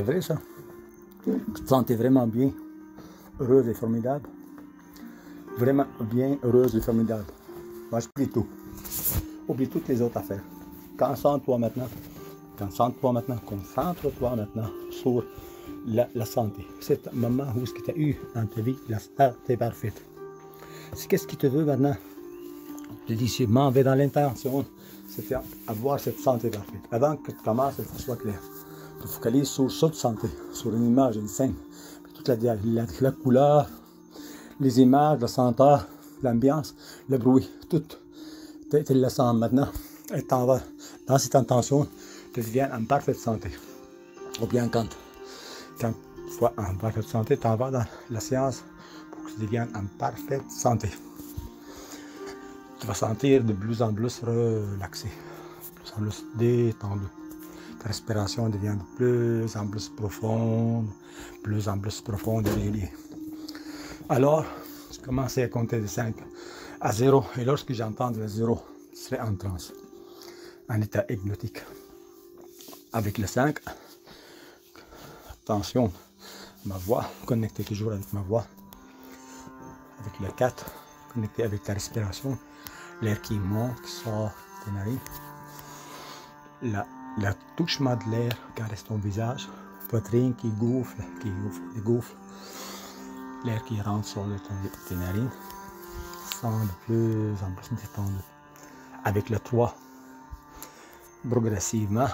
C'est vrai ça? Tu te sentais vraiment bien, heureuse et formidable? Vraiment bien, heureuse et formidable. Moi, j'oublie tout. Oublie toutes les autres affaires. Concentre-toi maintenant. Concentre-toi maintenant. Concentre-toi maintenant sur la santé. C'est moment où ce que tu as eu dans ta vie, la santé parfaite. C'est qu'est-ce qui te veut maintenant? Je te dis, je m'en vais dans l'intention, c'est avoir cette santé parfaite. Avant que tu commences, il faut que ce soit clair. Tu te focalises sur cette santé, sur une image, une scène. Toute la couleur, les images, la senteur, l'ambiance, le bruit, tout. Tu le sens maintenant. Et t'en vas dans cette intention, tu deviens en parfaite santé. Ou bien quand tu sois en parfaite santé, tu en vas dans la séance pour que tu deviennes en parfaite santé. Tu vas sentir de plus en plus relaxé, de plus en plus détendu. Ta respiration devient de plus en plus profonde et régulière. Alors, je commence à compter de 5 à 0 et lorsque j'entends le 0, je serai en transe, en état hypnotique. Avec le 5, attention, ma voix, connectée toujours avec ma voix. Avec le 4, connecté avec ta respiration. L'air qui monte, qui sort des narines. Le touchement de l'air caresse ton visage. Poitrine qui gonfle, dégonfle. L'air qui rentre sur tes narines. Sens de plus en plus détendu. Avec le 3, progressivement,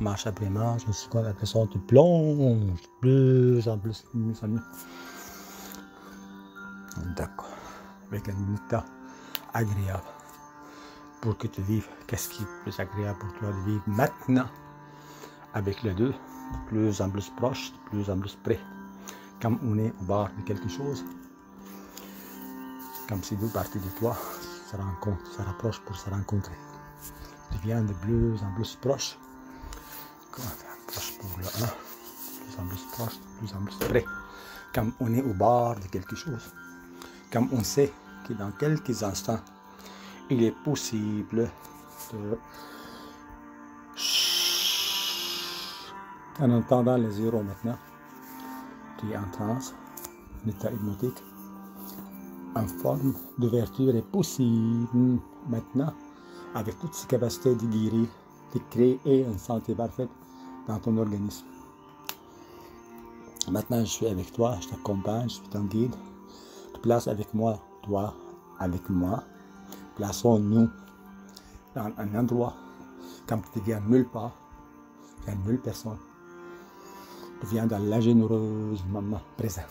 marche après marche, une seconde après ça, tu plonges de plus en plus, mieux en mieux. D'accord. Avec un état agréable. Pour que tu vives, qu'est-ce qui est plus agréable pour toi de vivre maintenant avec les deux, de plus en plus proche, de plus en plus près, comme on est au bord de quelque chose, comme si deux parties de toi se rencontrent, se rapprochent pour se rencontrer. Tu deviens de plus en plus proche, proche pour le 1, de plus en plus proche, de plus en plus près, comme on est au bord de quelque chose, comme on sait que dans quelques instants, il est possible de... En entendant les 0 maintenant, tu es en transe, en état hypnotique, en forme d'ouverture est possible maintenant, avec toutes ses capacités de guérir, de créer une santé parfaite dans ton organisme. Maintenant, je suis avec toi, je t'accompagne, je suis ton guide. Tu places avec moi, toi, avec moi. Plaçons-nous dans un endroit, comme tu deviens nulle part, tu viens nulle personne. Tu viens dans la généreuse moment présent.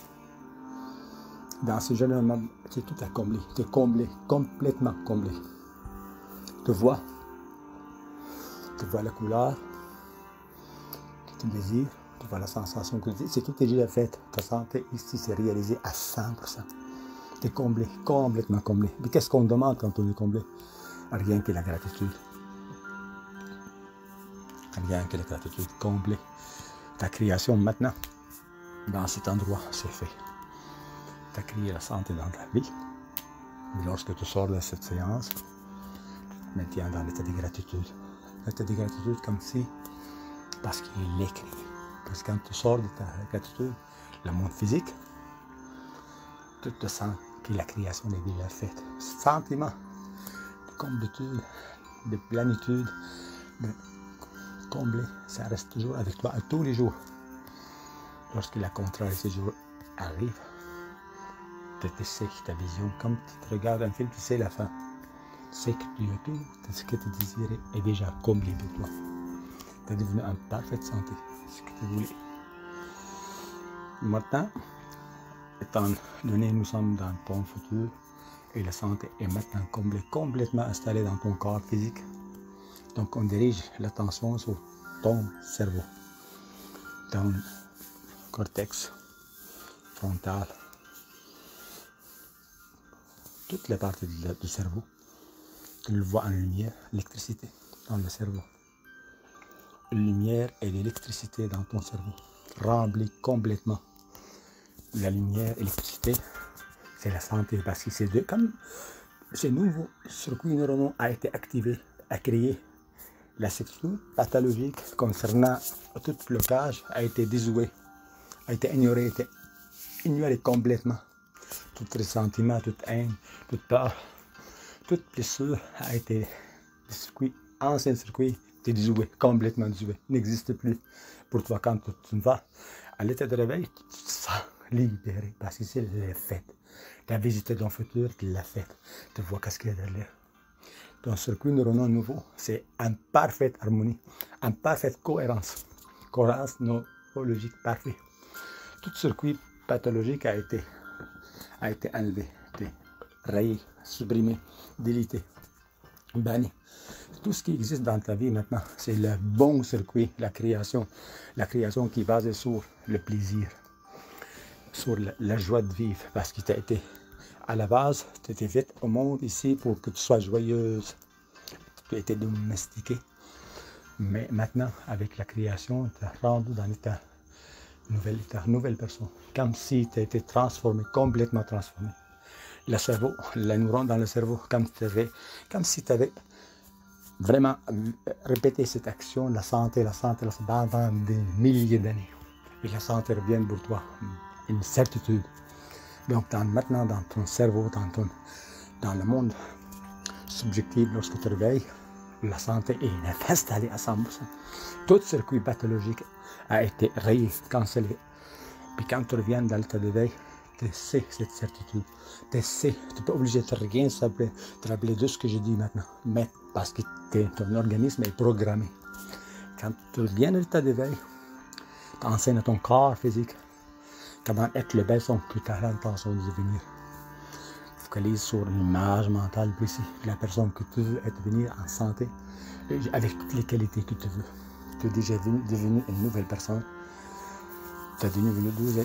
Dans ce généreux moment, tu es tout à combler, tu es comblé, complètement comblé. Tu vois la couleur que tu désires, tu vois la sensation que tu désires, c'est tout est déjà fait. Ta santé ici s'est réalisée à 100%. Tu es comblé, complètement comblé. Mais qu'est-ce qu'on demande quand on est comblé? Rien que la gratitude. Rien que la gratitude. Comblé. Ta création maintenant, dans cet endroit, c'est fait. Tu as créé la santé dans ta vie. Mais lorsque tu sors de cette séance, tu te maintiens dans l'état de gratitude. L'état de gratitude comme si, parce qu'il est créé. Parce que quand tu sors de ta gratitude, le monde physique, tu te sens que la création est déjà faite. Ce sentiment de complétude, de plénitude, de combler, ça reste toujours avec toi tous les jours. Lorsque la contrariété arrive, tu sais que ta vision, comme tu te regardes un film, tu sais la fin. Tu sais que tu as tout, ce que tu désirais est déjà comblé pour toi. Tu es devenu en parfaite santé, ce que tu voulais. Maintenant, étant donné nous sommes dans ton futur et la santé est maintenant comblée, complètement installée dans ton corps physique, donc on dirige l'attention sur ton cerveau, ton cortex frontal, toutes les parties du cerveau. Tu le vois en lumière, l'électricité dans le cerveau. Lumière et l'électricité dans ton cerveau, remplis complètement. La lumière, l'électricité, c'est la santé, parce que c'est deux, comme ce nouveau circuit neuronal a été activé, a créé La certitude pathologique concernant tout blocage a été déjouée, a été ignorée complètement. Tout ressentiment, toute haine, toute peur, toute blessure a été des circuits, anciens circuits, déjoués, complètement déjoués, n'existe plus. Pour toi, quand tu vas à l'état de réveil, tu te sens libéré parce que c'est le fait. Tu as visité ton futur, tu l'as fait. Tu vois qu'est-ce qu'il y a derrière. Ton circuit neuronal nouveau, c'est en parfaite harmonie, en parfaite cohérence. Cohérence neurologique parfaite. Tout circuit pathologique a été enlevé, rayé, supprimé, délité, banni. Tout ce qui existe dans ta vie maintenant, c'est le bon circuit, la création qui est basée sur le plaisir, sur la joie de vivre, parce que tu as été, à la base, tu étais faite au monde ici pour que tu sois joyeuse, tu as été domestiquée, mais maintenant, avec la création, tu es rendu dans l'état, nouvelle personne, comme si tu as été transformé, complètement transformé. Le cerveau, les neurones dans le cerveau, comme si tu avais vraiment répété cette action, la santé, pendant des milliers d'années. Et la santé revient pour toi, une certitude. Donc maintenant, dans ton cerveau, dans le monde subjectif, lorsque tu te réveilles, la santé est installée à 100%. Tout circuit pathologique a été rayé, cancellé. Puis quand tu reviens dans l'état d'éveil, tu sais cette certitude. Tu sais, tu n'es pas obligé de rien te rappeler de ce que je dis maintenant. Mais parce que ton organisme est programmé. Quand tu reviens dans l'état d'éveil, tu enseignes à ton corps physique comment être le bel son que tu as l'intention de devenir. Focalise sur l'image mentale précise de la personne que tu veux être devenir en santé, avec toutes les qualités que tu veux. Tu es déjà devenu une nouvelle personne. Tu es devenu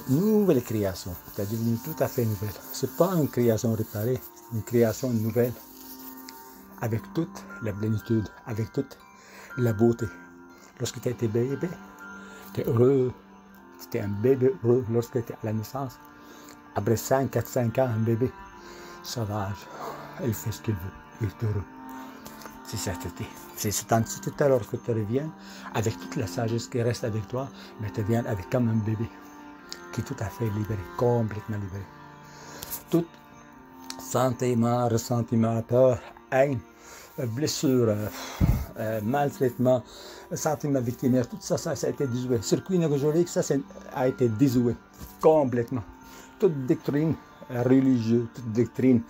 une nouvelle création. Tu es devenu tout à fait nouvelle. Ce n'est pas une création réparée, une création nouvelle. Avec toute la plénitude, avec toute la beauté. Lorsque tu étais bébé, tu es heureux. Tu étais un bébé heureux lorsque tu étais à la naissance. Après 4, 5 ans, un bébé sauvage, il fait ce qu'il veut, il est heureux. C'est certitude. C'est cette entité alors que tu reviens avec toute la sagesse qui reste avec toi, mais tu viens avec comme un bébé qui est tout à fait libéré, complètement libéré. Tout sentiment, ressentiment, peur, haine, blessure, maltraitement, sentiment victimaire, tout ça, ça a été déjoué. Circuit neurologique, ça a été déjoué complètement. Toute doctrine religieuse, toute doctrine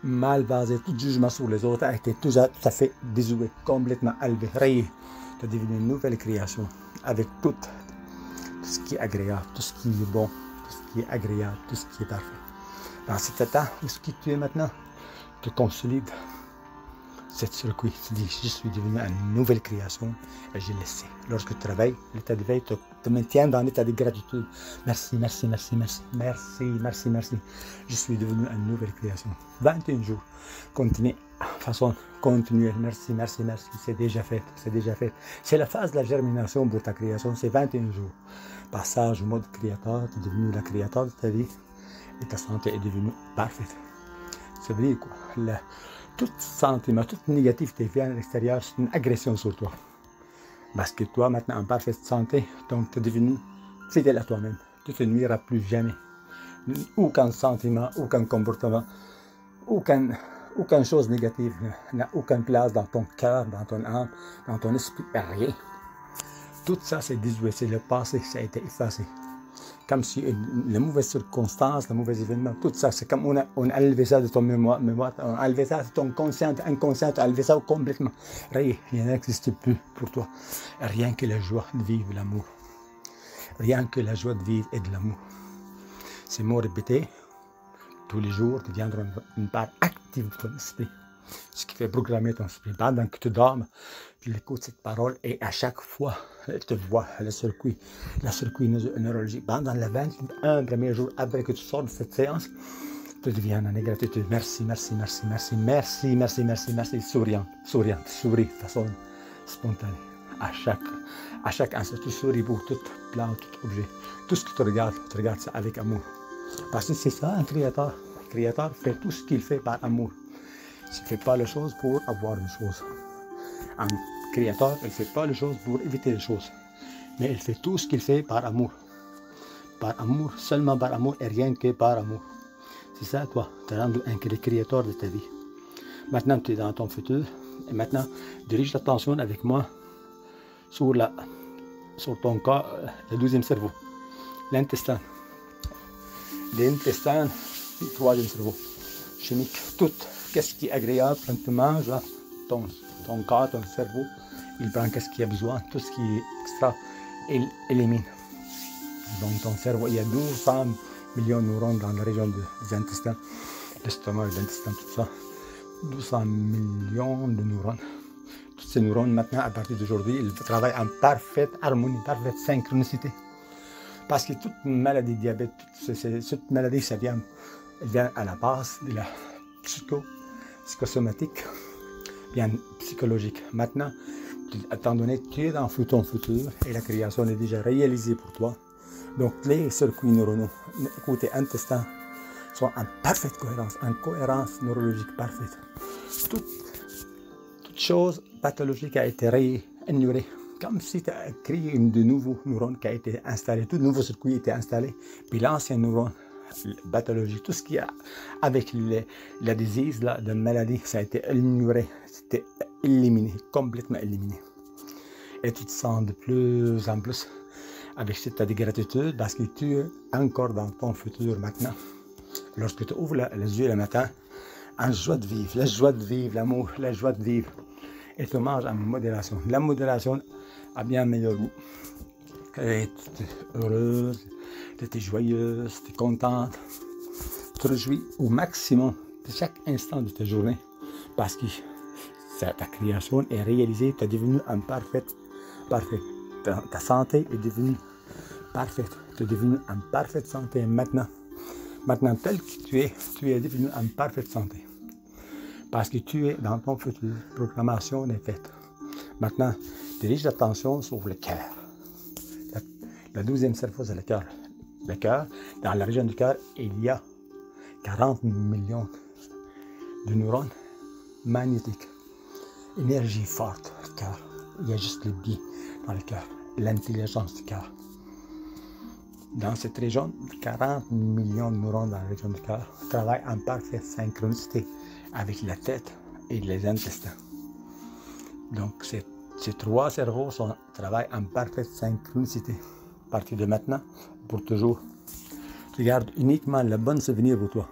mal basée, tout jugement sur les autres a été tout à fait déjoué, complètement enlevé, rayé. Tu es devenu une nouvelle création avec tout ce qui est agréable, tout ce qui est bon, tout ce qui est agréable, tout ce qui est parfait. Dans cet état où ce que tu es maintenant, tu consolides cette circuit. Tu dis, je suis devenu une nouvelle création et je le sais. Lorsque tu travailles, l'état d'éveil te maintient dans l'état de gratitude. Merci, merci, merci, merci, merci, merci, merci. Je suis devenu une nouvelle création. 21 jours. Continuez, façon continuelle. Merci, merci, merci. C'est déjà fait, c'est déjà fait. C'est la phase de la germination pour ta création. C'est 21 jours. Passage au mode créateur, tu es devenu la créateur de ta vie et ta santé est devenue parfaite. Ça veut dire quoi? Tout sentiment, toute négativité vient à l'extérieur, c'est une agression sur toi. Parce que toi, maintenant, en parfaite santé, donc tu es devenu fidèle à toi-même. Tu ne te nuiras plus jamais. Aucun sentiment, aucun comportement, aucune chose négative n'a aucune place dans ton cœur, dans ton âme, dans ton esprit, rien. Tout ça, c'est désuet, c'est le passé, ça a été effacé. Comme si les mauvaises circonstances, les mauvais événements, tout ça, c'est comme on a enlevé ça de ton mémoire, on a enlevé ça de ton inconscient, on a enlevé ça complètement. Rien n'existe plus pour toi. Rien que la joie de vivre l'amour. Rien que la joie de vivre et de l'amour. Ces mots répétés, tous les jours, deviendront une part active de ton esprit. Ce qui fait programmer ton esprit. Pendant que tu dors, tu écoutes cette parole et à chaque fois, tu vois le circuit neurologique. Pendant les 21 premiers jours après que tu sors de cette séance, tu deviens en gratitude. Merci, merci, merci, merci, merci, merci, merci, merci. Souriant, souris de façon spontanée. À chaque instant, tu souris pour toute plante, tout objet. Tout ce que tu regardes ça avec amour. Parce que c'est ça un créateur. Le créateur fait tout ce qu'il fait par amour. Il ne fait pas les choses pour avoir une chose. Un Créateur, il ne fait pas les choses pour éviter les choses. Mais il fait tout ce qu'il fait par amour. Par amour, seulement par amour et rien que par amour. C'est ça, toi. Tu es rendu un créateur de ta vie. Maintenant, tu es dans ton futur. Et maintenant, dirige l'attention avec moi sur ton corps, le 12e cerveau. L'intestin. L'intestin, le 3e cerveau. Chimique. Tout. Qu'est-ce qui est agréable quand tu manges, là, ton corps, ton cerveau, il prend qu'est-ce qu'il a besoin. Tout ce qui est extra, il élimine. Donc, ton cerveau, il y a 200 millions de neurones dans la région des intestins, l'estomac, l'intestin, tout ça. 200 millions de neurones. Tous ces neurones, maintenant, à partir d'aujourd'hui, ils travaillent en parfaite harmonie, parfaite synchronicité. Parce que toute maladie, diabète, toute maladie, ça vient à la base de la psychosomatique, bien psychologique. Maintenant, étant donné que tu es dans ton futur et la création est déjà réalisée pour toi, donc les circuits neuronaux, côté intestin, sont en parfaite cohérence, en cohérence neurologique parfaite. Toute chose pathologique a été ignorée, comme si tu as créé de nouveaux neurones qui a été installé, tout nouveau circuit a été installé, puis l'ancien neurone pathologique, tout ce qui a avec la disease, la maladie, ça a été ignoré, c'était éliminé, complètement éliminé. Et tu te sens de plus en plus avec cet état de gratitude parce que tu es encore dans ton futur maintenant. Lorsque tu ouvres les yeux le matin, en joie de vivre, la joie de vivre, l'amour, la joie de vivre, et tu manges en modération. La modération a bien meilleur goût. Tu es heureuse, tu es joyeuse, tu es contente, tu te réjouis au maximum de chaque instant de ta journée parce que ta création est réalisée, tu es devenu un parfait. Ta santé est devenue parfaite, tu es devenu en parfaite santé maintenant. Maintenant, tel que tu es devenu en parfaite santé. Parce que tu es dans ton futur. La programmation est faite. Maintenant, dirige l'attention sur le cœur. Le 12e cerveau, c'est le cœur. Le cœur, dans la région du cœur, il y a 40 millions de neurones magnétiques. Énergie forte, le cœur. Il y a juste le bien dans le cœur. L'intelligence du cœur. Dans cette région, 40 millions de neurones dans la région du cœur travaillent en parfaite synchronicité avec la tête et les intestins. Donc, ces trois cerveaux travaillent en parfaite synchronicité. À partir de maintenant, pour toujours, tu gardes uniquement le bon souvenir pour toi.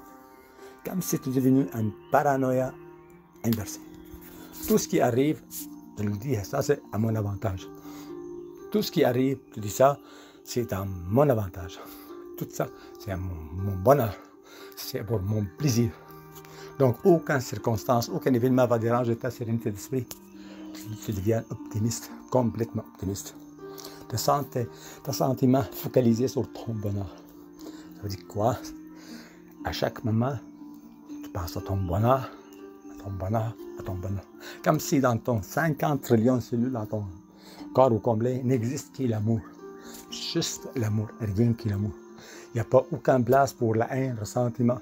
Comme si tu es devenu un paranoïa inversé. Tout ce qui arrive, je le dis, ça c'est à mon avantage. Tout ce qui arrive, tu dis ça, c'est à mon avantage. Tout ça, c'est à mon bonheur. C'est pour mon plaisir. Donc, aucune circonstance, aucun événement va déranger ta sérénité d'esprit. Tu deviens optimiste, complètement optimiste. Tes sentiments focalisés sur ton bonheur. Ça veut dire quoi? À chaque moment, tu penses à ton bonheur, à ton bonheur, à ton bonheur. Comme si dans ton 50 trillions de cellules, dans ton corps au complet, n'existe que l'amour. Juste l'amour, rien que l'amour. Il n'y a pas aucune place pour la haine, le sentiment,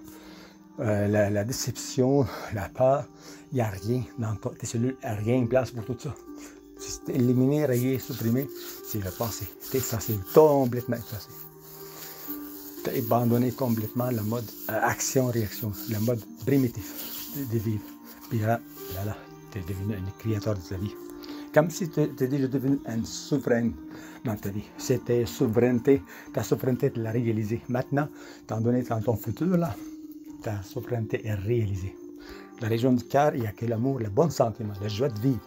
la déception, la peur. Il n'y a rien dans tes cellules, il n'y a rien de place pour tout ça. C'est éliminé, rayé, supprimé, c'est le passé. C'est effacé, complètement effacé. Tu as abandonné complètement le mode action-réaction, le mode primitif de vivre. Puis là, tu es devenu un créateur de ta vie. Comme si tu étais déjà devenu un souverain dans ta vie. C'était souveraineté, ta souveraineté, tu l'as réalisée. Maintenant, étant donné dans ton futur, là, ta souveraineté est réalisée. La région du cœur, il n'y a que l'amour, le bon sentiment, la joie de vivre.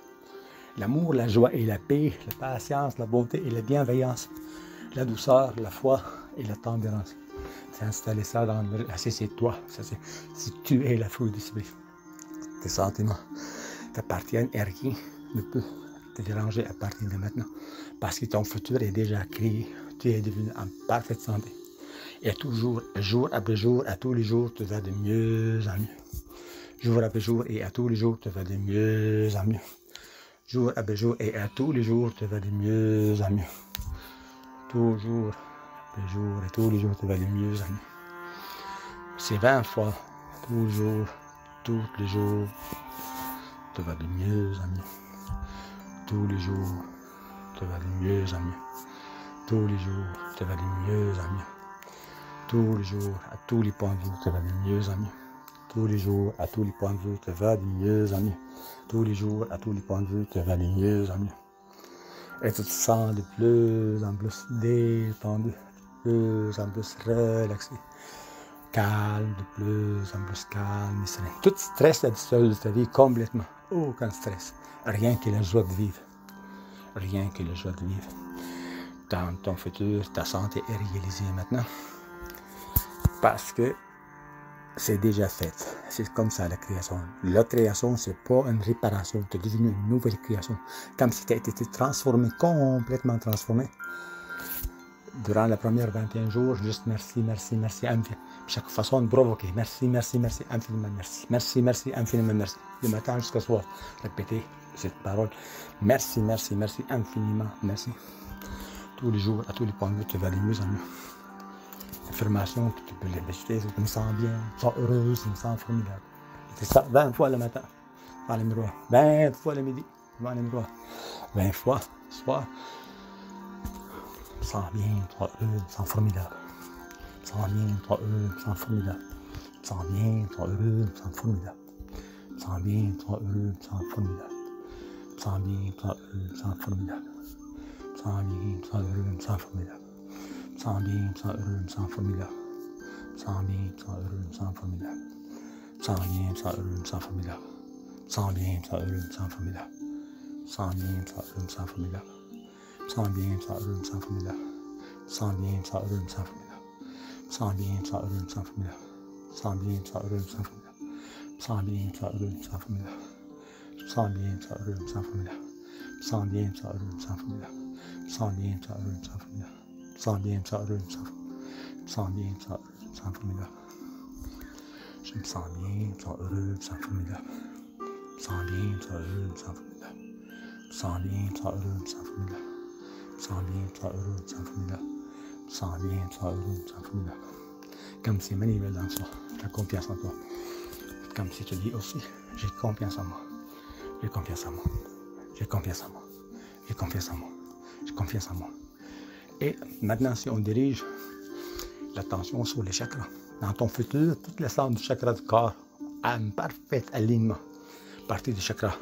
L'amour, la joie et la paix, la patience, la bonté et la bienveillance, la douceur, la foi et la tendresse. C'est installer ça dans le... C'est toi, si tu es la fruit de l'esprit. Tes sentiments t'appartiennent et rien ne peut te déranger à partir de maintenant. Parce que ton futur est déjà créé. Tu es devenu en parfaite santé. Et toujours, jour après jour, à tous les jours, tu vas de mieux en mieux. Jour après jour et à tous les jours, tu vas de mieux en mieux. Jour après jour et à tous les jours, tu vas de mieux en mieux. Toujours après jour et tous les jours, tu vas de mieux en mieux. C'est 20 fois, toujours, tous les jours, tu vas de mieux en mieux. tous les jours, tu vas de mieux en mieux. Tous les jours, tu vas de mieux en mieux. Tous les jours, à tous les points de vue, tu vas de mieux en mieux. Tous les jours, à tous les points de vue, tu vas de mieux en mieux. Tous les jours, à tous les points de vue, tu vas de mieux en mieux. Et tu te sens de plus en plus détendu, de plus en plus relaxé, calme, de plus en plus calme et serein. Tout stress a disparu de ta vie complètement. Aucun stress. Rien que la joie de vivre. Rien que la joie de vivre. Dans ton futur, ta santé est réalisée maintenant. Parce que c'est déjà fait. C'est comme ça la création. La création, c'est pas une réparation. Tu es devenu une nouvelle création. Comme si tu as été transformé, complètement transformé. Durant les premiers 21 jours, juste merci, merci, merci, infiniment. Chaque façon de provoquer. Merci, merci, merci, infiniment merci. Merci, merci, infiniment merci. Du matin jusqu'au soir. Répétez cette parole. Merci, merci, merci, infiniment merci. Tous les jours, à tous les points de vue, tu vas aller mieux en mieux. Affirmation, tu peux les répéter, tu me sens bien, tu me sens heureuse, tu me sens formidable. C'est ça, 20 fois le matin, dans les miroirs, 20 fois le midi, devant les miroirs, 20 fois, soir. Tu me sens bien, tu me sens heureux, tu me sens formidable. Tu me sens bien, tu me sens heureux, tu me sens formidable. Tu me sens bien, tu me sens heureux, tu me sens formidable. Tu me sens bien, tu me sens heureux, tu me sens formidable. Tu me sens bien, tu me sens heureux, tu me sens formidable. Tu me sens bien, tu me sens heureux, tu me sens formidable. Sens bien, sens heureux, me sens formidable. Sens bien, sens heureux, me sens formidable. Sens bien, sens heureux, me sens formidable. Sens bien, sens heureux, me sens formidable. Sens bien, sens heureux, me sens formidable. Sens bien, sens heureux, me sens formidable. Sens bien, sens heureux, me sens formidable. Sens bien, sens heureux, me sens formidable. Sens bien, sens heureux, me sens formidable. Sens bien, sens heureux, me sens formidable. Sens bien, sens heureux, me sens formidable. Sens bien, sens heureux, me sens formidable. Sens bien, sens heureux, me sens formidable. Sens bien, sens heureux, me sens formidable. Je me sens bien, sens heureux, me sens formidable. Sens bien, sens heureux, me sens formidable. Sens bien, sens heureux, me sens formidable. Sens bien, sens heureux, me sens formidable. Sens bien, sens heureux, me sens formidable. Comme si manuel dans soi, la confiance en toi. Comme si tu dis aussi, j'ai confiance en moi. J'ai confiance en moi. J'ai confiance en moi. J'ai confiance en moi. J'ai confiance en moi. Et maintenant, si on dirige l'attention sur les chakras, dans ton futur, toutes les centres du chakra du corps, à un parfait alignement, à partir du chakra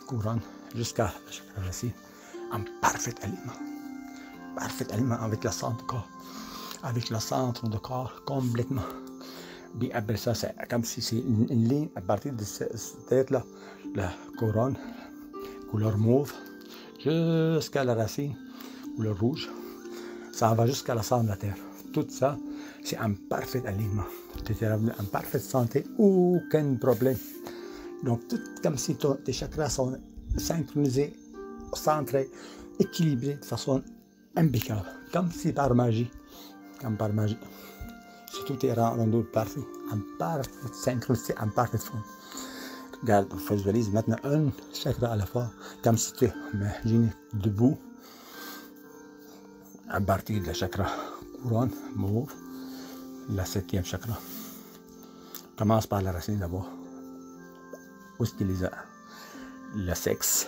couronne jusqu'à le chakra racine, en parfait alignement avec le centre du corps, avec le centre du corps complètement. Puis après ça, c'est comme si c'est une ligne à partir de cette tête-là, la couronne, couleur mauve, jusqu'à la racine, couleur rouge, ça va jusqu'à la centre de la terre. Tout ça, c'est un parfait alignement. Tu es en parfaite santé, aucun problème. Donc, tout comme si tes chakras sont synchronisés, centrés, équilibrés de façon impeccable, comme si par magie. Comme par magie. Si tout est rendu parfait, en parfaite synchronicité, en parfaite forme. Regarde, visualise maintenant un chakra à la fois, comme si tu imagines debout, à partir de la chakra couronne, mauve, la 7e chakra. Commence par la racine d'abord. Où est-ce qu'il y a le sexe,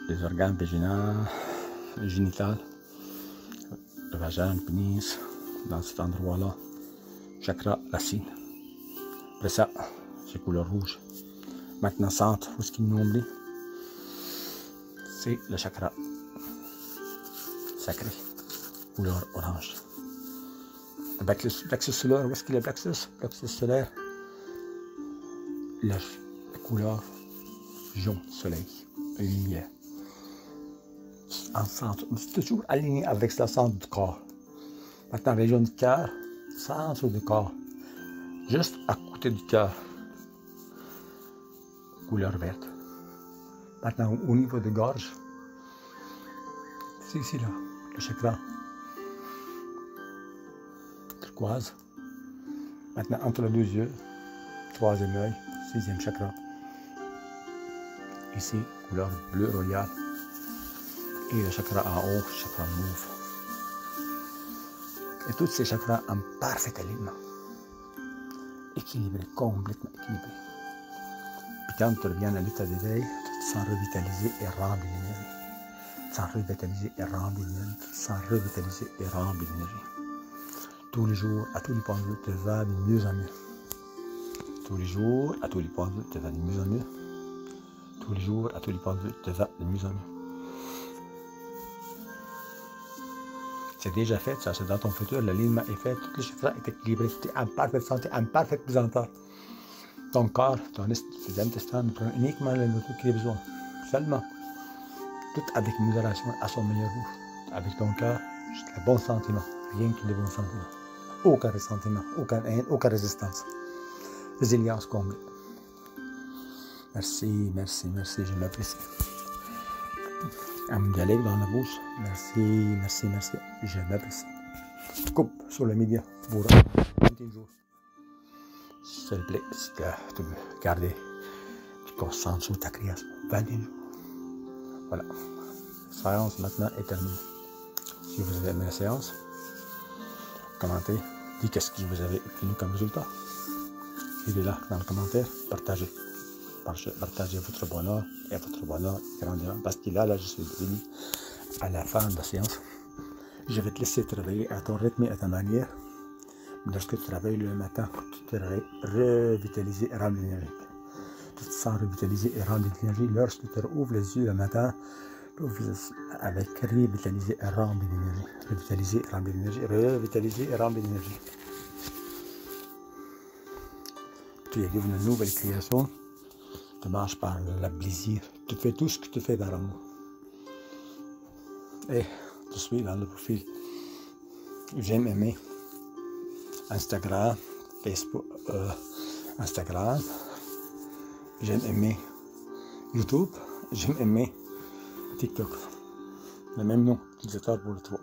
les organes génitaux, le vagin, le pénis, dans cet endroit-là, chakra racine. Après ça, c'est couleur rouge. Maintenant, centre, où est-ce qu'il nous oublie? C'est le chakra sacré, couleur orange. Avec le plexus solaire, où est-ce qu'il y a le plexus? Plexus solaire, la couleur jaune, soleil, lumière. En centre, c'est toujours aligné avec le centre du corps. Maintenant, région du cœur, centre du corps, juste à côté du cœur, couleur verte. Maintenant, au niveau de gorge, c'est ici là, le chakra turquoise. Maintenant, entre les deux yeux, 3e œil, 6e chakra. Ici, couleur bleu royal. Et le chakra en haut, chakra mauve. Et tous ces chakras en parfait alignement. Équilibré, complètement équilibré. Puis quand tu reviens à l'état d'éveil, tu te sens revitalisé et rempli d'énergie. Tu te sens revitalisé et rempli d'énergie. Tu te sens revitalisé et rempli d'énergie. Tous les jours, à tous les points de vue, tu vas de mieux en mieux. Tous les jours, à tous les points de vue, tu vas de mieux en mieux. Tous les jours, à tous les points de vue, tu vas de mieux en mieux. C'est déjà fait, ça, c'est dans ton futur, l'alignement est fait, tout le chiffre est équilibré, tu es en parfaite santé, en parfaite présentation. Ton corps, ton intestin ne prend uniquement le nourriture qu'il a besoin. Seulement, tout avec modération à son meilleur goût. Avec ton cœur, juste le bon sentiment, rien que les bons sentiments. Aucun ressentiment, aucune haine, aucune résistance. Résilience comblée. Merci, merci, merci, je m'apprécie. Un dialogue dans la bouche. Merci, merci, merci, je m'apprécie. Coupe sur le média pour 21 jours. S'il te plaît, si tu veux garder, tu te concentres sur ta création. 21 jours. Voilà. La séance maintenant est terminée. Si vous avez aimé la séance, commentez, dites qu'est-ce que vous avez obtenu comme résultat. Suivez-la dans le commentaire, partagez. Partagez votre bonheur et votre bonheur grandira. Parce que là, je suis venu à la fin de la séance. Je vais te laisser travailler à ton rythme et à ta manière. Lorsque tu travailles le matin, tu te revitalisé et rempli d'énergie. Tu te sens revitalisé et rempli d'énergie. Lorsque tu ouvres les yeux le matin, tu ouvres avec revitalisé et rempli d'énergie. Revitalisé et rempli d'énergie. Revitalisé et rempli d'énergie. Tu es devenu une nouvelle création. Tu marches par le plaisir. Tu fais tout ce que tu fais dans l'amour. Et tu suis dans le profil J'aime aimer Instagram, Facebook, Instagram. J'aime aimer YouTube. J'aime aimer TikTok. Le même nom, utilisateur pour le 3.